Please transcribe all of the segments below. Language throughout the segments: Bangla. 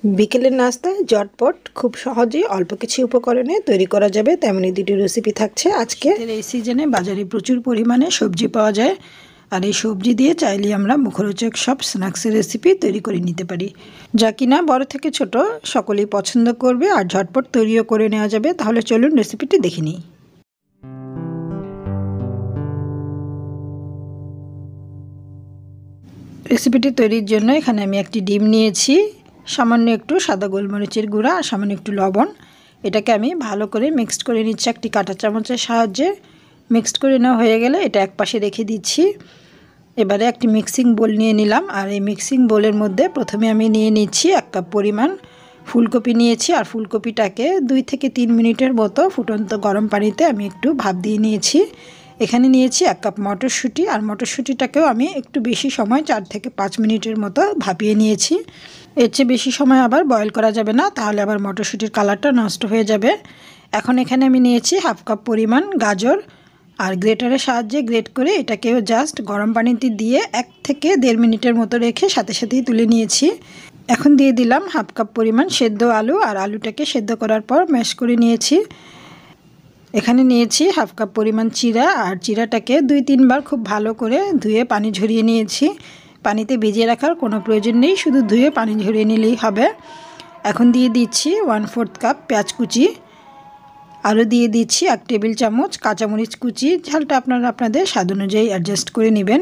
বিকেলের নাস্তায় ঝটপট খুব সহজেই অল্প কিছু উপকরণে তৈরি করা যাবে তেমনই দুটি রেসিপি থাকছে আজকে। এই সিজনে বাজারে প্রচুর পরিমাণে সবজি পাওয়া যায়, আর এই সবজি দিয়ে চাইলে আমরা মুখরোচক সব স্ন্যাক্সের রেসিপি তৈরি করে নিতে পারি, যা কিনা বড় থেকে ছোট সকলেই পছন্দ করবে আর ঝটপট তৈরিও করে নেওয়া যাবে। তাহলে চলুন রেসিপিটি দেখে নিই। রেসিপিটি তৈরির জন্য এখানে আমি একটি ডিম নিয়েছি, সামান্য একটু সাদা গোলমরিচের গুঁড়া আর সামান্য একটু লবণ। এটাকে আমি ভালো করে মিক্সড করে নিচ্ছি একটি কাঁটা চামচের সাহায্যে। মিক্সড করে নেওয়া হয়ে গেলে এটা একপাশে রেখে দিচ্ছি। এবারে একটি মিক্সিং বোল নিয়ে নিলাম, আর এই মিক্সিং বোলের মধ্যে প্রথমে আমি নিয়ে নিচ্ছি 1 কাপ পরিমাণ ফুলকপি নিয়েছি, আর ফুলকপিটাকে 2 থেকে 3 মিনিটের মতো ফুটন্ত গরম পানিতে আমি একটু ভাপ দিয়ে নিয়েছি। এখানে নিয়েছি 1 কাপ মটরশুঁটি, আর মটরশুঁটিটাকেও আমি একটু বেশি সময় 4 থেকে 5 মিনিটের মতো ভাপিয়ে নিয়েছি। এর চেয়ে বেশি সময় আবার বয়েল করা যাবে না, তাহলে আবার মটরশুঁটির কালারটা নষ্ট হয়ে যাবে। এখন এখানে আমি নিয়েছি 1/2 কাপ পরিমাণ গাজর, আর গ্রেটারের সাহায্যে গ্রেট করে এটাকেও জাস্ট গরম পানিতে দিয়ে 1 থেকে 1.5 মিনিটের মতো রেখে সাথে সাথেই তুলে নিয়েছি। এখন দিয়ে দিলাম 1/2 কাপ পরিমাণ সেদ্ধ আলু, আর আলুটাকে সেদ্ধ করার পর ম্যাশ করে নিয়েছি। এখানে নিয়েছি 1/2 কাপ পরিমাণ চিরা, আর চিরাটাকে 2-3 বার খুব ভালো করে ধুয়ে পানি ঝরিয়ে নিয়েছি। পানিতে ভিজিয়ে রাখার কোনো প্রয়োজন নেই, শুধু ধুয়ে পানি ঝরিয়ে নিলেই হবে। এখন দিয়ে দিচ্ছি 1/4 কাপ পেঁয়াজ কুচি, আরও দিয়ে দিচ্ছি 1 টেবিল চামচ কাঁচামরিচ কুচি। ঝালটা আপনারা আপনাদের স্বাদ অনুযায়ী অ্যাডজাস্ট করে নেবেন।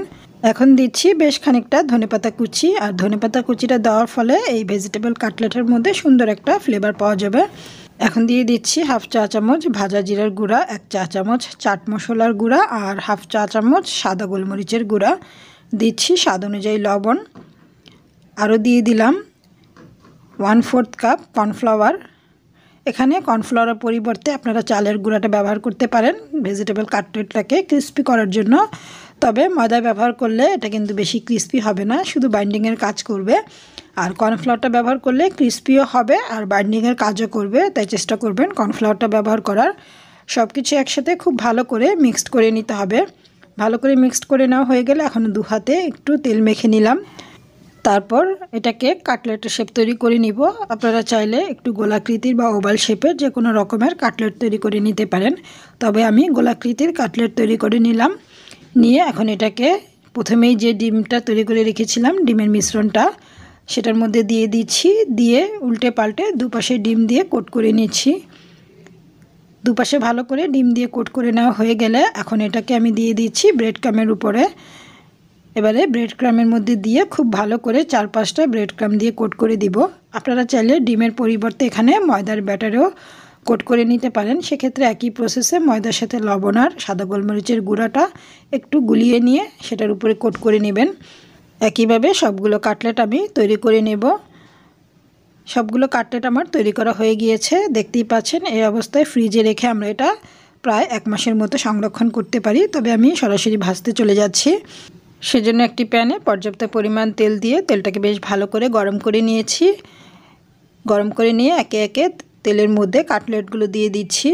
এখন দিচ্ছি বেশ খানিকটা ধনেপাতা কুচি, আর ধনেপাতা কুচিটা দেওয়ার ফলে এই ভেজিটেবল কাটলেটের মধ্যে সুন্দর একটা ফ্লেভার পাওয়া যাবে। এখন দিয়ে দিচ্ছি 1/2 চা চামচ ভাজা জিরার গুঁড়া, 1 চা চামচ চাট মশলার গুঁড়া, আর 1/2 চা চামচ সাদা গোলমরিচের গুঁড়া। দিচ্ছি স্বাদ অনুযায়ী লবণ। আরও দিয়ে দিলাম 1/4 কাপ কর্নফ্লাওয়ার। এখানে কর্নফ্লাওয়ারের পরিবর্তে আপনারা চালের গুঁড়াটা ব্যবহার করতে পারেন ভেজিটেবল কাটলেটটাকে ক্রিস্পি করার জন্য, তবে ময়দা ব্যবহার করলে এটা কিন্তু বেশি ক্রিস্পি হবে না, শুধু বাইন্ডিংয়ের কাজ করবে। আর কর্নফ্লাওয়ারটা ব্যবহার করলে ক্রিস্পিও হবে আর বাইন্ডিংয়ের কাজও করবে, তাই চেষ্টা করবেন কর্নফ্লাওয়ারটা ব্যবহার করার। সব কিছু একসাথে খুব ভালো করে মিক্সড করে নিতে হবে। ভালো করে মিক্সড করে নেওয়া হয়ে গেলে এখন 2 হাতে একটু তেল মেখে নিলাম। তারপর এটাকে কাটলেটের শেপ তৈরি করে নিব। আপনারা চাইলে একটু গোলাকৃতির বা ওভাল শেপের যে কোনো রকমের কাটলেট তৈরি করে নিতে পারেন, তবে আমি গোলাকৃতির কাটলেট তৈরি করে নিলাম। নিয়ে এখন এটাকে প্রথমেই যে ডিমটা তৈরি করে রেখেছিলাম, ডিমের মিশ্রণটা সেটার মধ্যে দিয়ে দিচ্ছি। দিয়ে উল্টে পাল্টে দুপাশে ডিম দিয়ে কোট করে নিচ্ছি। দুপাশে ভালো করে ডিম দিয়ে কোট করে নেওয়া হয়ে গেলে এখন এটাকে আমি দিয়ে দিচ্ছি ব্রেড ক্রামের উপরে। এবারে ব্রেড ক্রামের মধ্যে দিয়ে খুব ভালো করে 4-5টা ব্রেড ক্রাম দিয়ে কোট করে দিব। আপনারা চাইলে ডিমের পরিবর্তে এখানে ময়দার ব্যাটারেও কোট করে নিতে পারেন। সেক্ষেত্রে একই প্রসেসে ময়দার সাথে লবণ আর সাদা গোলমরিচের গুঁড়াটা একটু গুলিয়ে নিয়ে সেটার উপরে কোট করে নেবেন। একইভাবে সবগুলো কাটলেট আমি তৈরি করে নেব। সবগুলো কাটলেট আমার তৈরি করা হয়ে গিয়েছে, দেখতেই পাচ্ছেন। এই অবস্থায় ফ্রিজে রেখে আমরা এটা প্রায় 1 মাসের মতো সংরক্ষণ করতে পারি, তবে আমি সরাসরি ভাজতে চলে যাচ্ছি। সেজন্য একটি প্যানে পর্যাপ্ত পরিমাণ তেল দিয়ে তেলটাকে বেশ ভালো করে গরম করে নিয়েছি। গরম করে নিয়ে একে একে তেলের মধ্যে কাটলেটগুলো দিয়ে দিচ্ছি।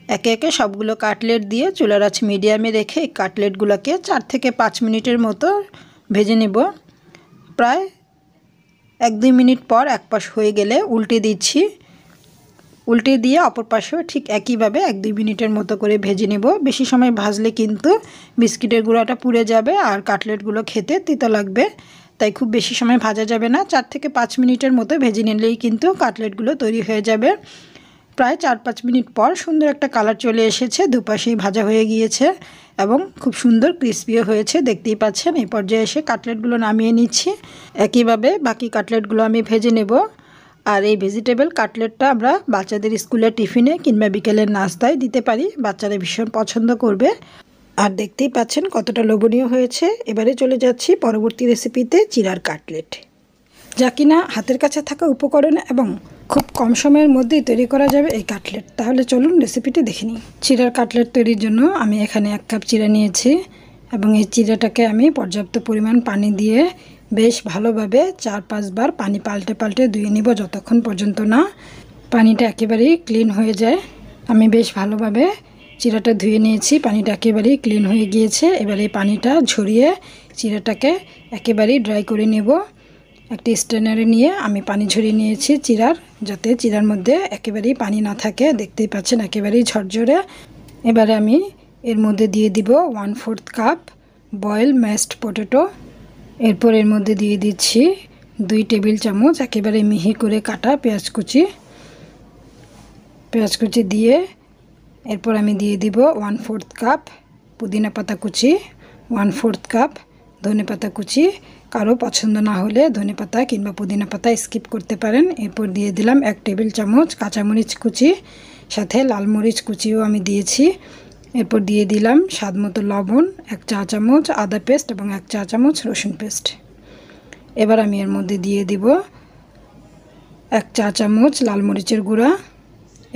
একে একে সবগুলো কাটলেট দিয়ে চুলার আঁচ মিডিয়ামে রেখে এই কাটলেটগুলোকে 4 থেকে 5 মিনিটের মতো ভেজে নেব। প্রায় 1-2 মিনিট পর এক পাশ হয়ে গেলে উল্টে দিচ্ছি। উল্টে দিয়ে অপর পাশেও ঠিক একইভাবে 1-2 মিনিটের মতো করে ভেজে নেব। বেশি সময় ভাজলে কিন্তু বিস্কিটের গুঁড়াটা পুড়ে যাবে আর কাটলেটগুলো খেতে তিতো লাগবে, তাই খুব বেশি সময় ভাজা যাবে না। 4 থেকে 5 মিনিটের মতো ভেজে নিলেই কিন্তু কাটলেটগুলো তৈরি হয়ে যাবে। প্রায় 4-5 মিনিট পর সুন্দর একটা কালার চলে এসেছে, দুপাশেই ভাজা হয়ে গিয়েছে এবং খুব সুন্দর ক্রিস্পিও হয়েছে, দেখতেই পাচ্ছেন। এই পর্যায়ে এসে কাটলেটগুলো নামিয়ে নিচ্ছি। একইভাবে বাকি কাটলেটগুলো আমি ভেজে নেব। আর এই ভেজিটেবল কাটলেটটা আমরা বাচ্চাদের স্কুলের টিফিনে কিংবা বিকেলের নাস্তায় দিতে পারি, বাচ্চারা ভীষণ পছন্দ করবে। আর দেখতেই পাচ্ছেন কতটা লোভনীয় হয়েছে। এবারে চলে যাচ্ছি পরবর্তী রেসিপিতে, চিড়ার কাটলেট, যা কিনা হাতের কাছে থাকা উপকরণ এবং খুব কম সময়ের মধ্যেই তৈরি করা যাবে এই কাটলেট। তাহলে চলুন রেসিপিটি দেখে নিই। চিড়ার কাটলেট তৈরির জন্য আমি এখানে 1 কাপ চিড়া নিয়েছি এবং এই চিড়াটাকে আমি পর্যাপ্ত পরিমাণ পানি দিয়ে বেশ ভালোভাবে 4-5 বার পানি পাল্টে পাল্টে ধুয়ে নিব, যতক্ষণ পর্যন্ত না পানিটা একেবারেই ক্লিন হয়ে যায়। আমি বেশ ভালোভাবে চিড়াটা ধুয়ে নিয়েছি, পানিটা একেবারেই ক্লিন হয়ে গিয়েছে। এবারে এই পানিটা ঝরিয়ে চিড়াটাকে একেবারেই ড্রাই করে নেব। একটি স্ট্রেনারে নিয়ে আমি পানি ঝরিয়ে নিয়েছি চিরার, যাতে চিরার মধ্যে একেবারেই পানি না থাকে। দেখতেই পাচ্ছেন একেবারেই ঝরঝরে। এবারে আমি এর মধ্যে দিয়ে দিব 1/4 কাপ বয়েল ম্যাশড পটেটো। এরপর এর মধ্যে দিয়ে দিচ্ছি 2 টেবিল চামচ একেবারে মিহি করে কাটা পেঁয়াজ কুচি দিয়ে এরপর আমি দিয়ে দিব 1/4 কাপ পুদিনা পাতা কুচি, 1/4 কাপ ধনে পাতা কুচি। কারো পছন্দ না হলে ধনে পাতা কিংবা পুদিনা পাতা স্কিপ করতে পারেন। এরপর দিয়ে দিলাম 1 টেবিল চামচ কাঁচামরিচ কুচি, সাথে লাল মরিচ কুচিও আমি দিয়েছি। এরপর দিয়ে দিলাম স্বাদমতো লবণ, 1 চা চামচ আদা পেস্ট এবং 1 চা চামচ রসুন পেস্ট। এবার আমি এর মধ্যে দিয়ে দিব 1 চা চামচ লাল মরিচের গুঁড়া।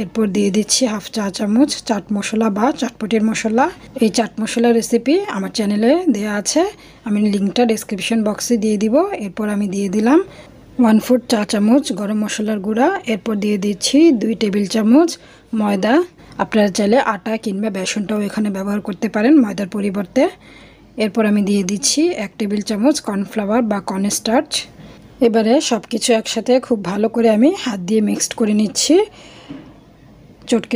এরপর দিয়ে দিচ্ছি 1/2 চা চামচ চাট মশলা বা চটপটির মশলা। এই চাট মশলা রেসিপি আমার চ্যানেলে দেওয়া আছে, আমি লিঙ্কটা ডেসক্রিপশন বক্সে দিয়ে দিব। এরপর আমি দিয়ে দিলাম 1/4 চা চামচ গরম মশলার গুঁড়া। এরপর দিয়ে দিচ্ছি 2 টেবিল চামচ ময়দা। আপনারা চাইলে আটা কিংবা বেসনটাও এখানে ব্যবহার করতে পারেন ময়দার পরিবর্তে। এরপর আমি দিয়ে দিচ্ছি 1 টেবিল চামচ কর্নফ্লাওয়ার বা কর্নস্টার্চ। এবারে সব কিছু একসাথে খুব ভালো করে আমি হাত দিয়ে মিক্সড করে নিচ্ছি।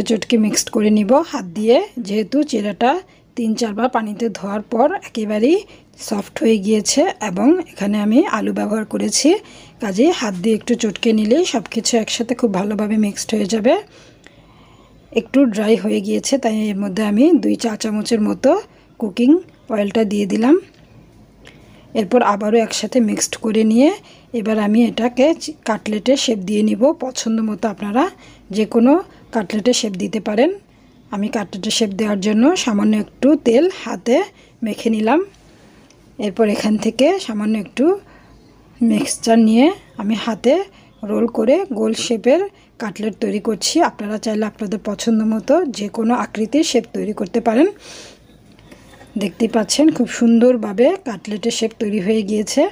চটকে মিক্সড করে নিব হাত দিয়ে, যেহেতু চিড়াটা 3-4 বার পানিতে ধোয়ার পর একেবারেই সফট হয়ে গিয়েছে এবং এখানে আমি আলু ব্যবহার করেছি, কাজেই হাত দিয়ে একটু চটকে নিলেই সব কিছু একসাথে খুব ভালোভাবে মিক্সড হয়ে যাবে। একটু ড্রাই হয়ে গিয়েছে, তাই এর মধ্যে আমি 2 চা চামচের মতো কুকিং অয়েলটা দিয়ে দিলাম। এরপর আবারও একসাথে মিক্সড করে নিয়ে এবার আমি এটাকে কাটলেটের শেপ দিয়ে নিব। পছন্দ মতো আপনারা যে কোনো কাটলেটের শেপ দিতে পারেন। আমি কাটলেটের শেপ দেওয়ার জন্য সামান্য একটু তেল হাতে মেখে নিলাম। এরপর এখান থেকে সামান্য একটু মিক্সচার নিয়ে আমি হাতে রোল করে গোল শেপের কাটলেট তৈরি করছি। আপনারা চাইলে আপনাদের পছন্দ মতো যে কোনো আকৃতির শেপ তৈরি করতে পারেন। দেখতেই পাচ্ছেন খুব সুন্দরভাবে কাটলেটের শেপ তৈরি হয়ে গিয়েছে।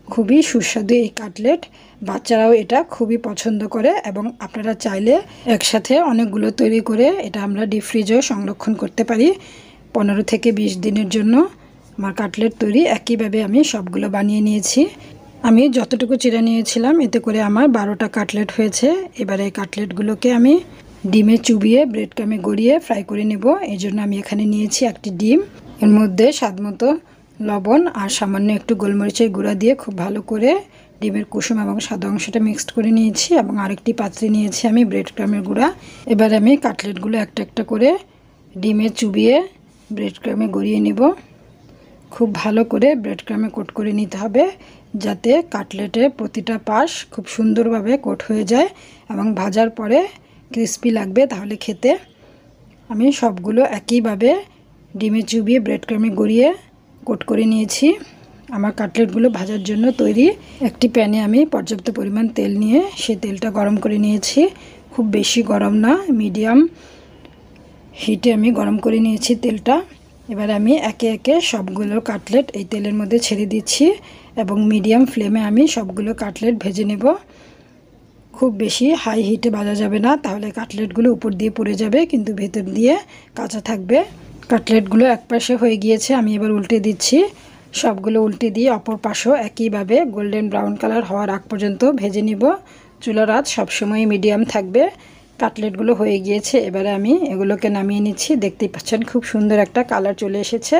খুবই সুস্বাদু এই কাটলেট, বাচ্চারাও এটা খুবই পছন্দ করে এবং আপনারা চাইলে একসাথে অনেকগুলো তৈরি করে এটা আমরা ডিপ ফ্রিজেও সংরক্ষণ করতে পারি 15 থেকে 20 দিনের জন্য। আমার কাটলেট তৈরি, একইভাবে আমি সবগুলো বানিয়ে নিয়েছি। আমি যতটুকু চিড়া নিয়েছিলাম এতে করে আমার 12টা কাটলেট হয়েছে। এবারে এই কাটলেটগুলোকে আমি ডিমে চুবিয়ে ব্রেড ক্রামে গড়িয়ে ফ্রাই করে নেব। এই জন্য আমি এখানে নিয়েছি একটি ডিম, এর মধ্যে স্বাদমতো লবণ আর সামান্য একটু গোলমরিচের গুঁড়া দিয়ে খুব ভালো করে ডিমের কুসুম এবং সাদা অংশটা মিক্সড করে নিয়েছি এবং আরেকটি পাত্রে নিয়েছি আমি ব্রেড ক্রামের গুঁড়া। এবার আমি কাটলেটগুলো একটা একটা করে ডিমে চুবিয়ে ব্রেড ক্রামে গড়িয়ে নেব। খুব ভালো করে ব্রেড ক্রামে কোট করে নিতে হবে, যাতে কাটলেটের প্রতিটা পাশ খুব সুন্দরভাবে কোট হয়ে যায় এবং ভাজার পরে ক্রিস্পি লাগবে তাহলে খেতে। আমি সবগুলো একইভাবে ডিমে চুবিয়ে ব্রেড ক্রামে গড়িয়ে কোট করে নিয়েছি। আমার কাটলেটগুলো ভাজার জন্য তৈরি। একটি প্যানে আমি পর্যাপ্ত পরিমাণ তেল নিয়ে সেই তেলটা গরম করে নিয়েছি। খুব বেশি গরম না, মিডিয়াম হিটে আমি গরম করে নিয়েছি তেলটা। এবার আমি একে একে সবগুলো কাটলেট এই তেলের মধ্যে ছেড়ে দিচ্ছি এবং মিডিয়াম ফ্লেমে আমি সবগুলো কাটলেট ভেজে নেব। খুব বেশি হাই হিটে ভাজা যাবে না, তাহলে কাটলেটগুলো উপর দিয়ে পড়ে যাবে কিন্তু ভেতর দিয়ে কাঁচা থাকবে। কাটলেটগুলো এক পাশে হয়ে গিয়েছে, আমি এবার উল্টে দিচ্ছি। সবগুলো উল্টে দিয়ে অপর পাশও একইভাবে গোল্ডেন ব্রাউন কালার হওয়ার আগ পর্যন্ত ভেজে নিব। চুলার আঁচ সবসময় মিডিয়াম থাকবে। কাটলেটগুলো হয়ে গিয়েছে, এবারে আমি এগুলোকে নামিয়ে নিচ্ছি। দেখতেই পাচ্ছেন খুব সুন্দর একটা কালার চলে এসেছে।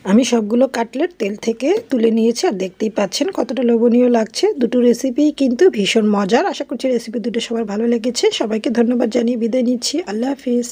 আমি সবগুলো কাটলেট তেল থেকে তুলে নিয়েছি আর দেখতেই পাচ্ছেন কতটা লোভনীয় লাগছে। দুটো রেসিপি কিন্তু ভীষণ মজার। আশা করছি রেসিপি দুটো সবার ভালো লেগেছে। সবাইকে ধন্যবাদ জানিয়ে বিদায় নিচ্ছি। আল্লাহ হাফিজ।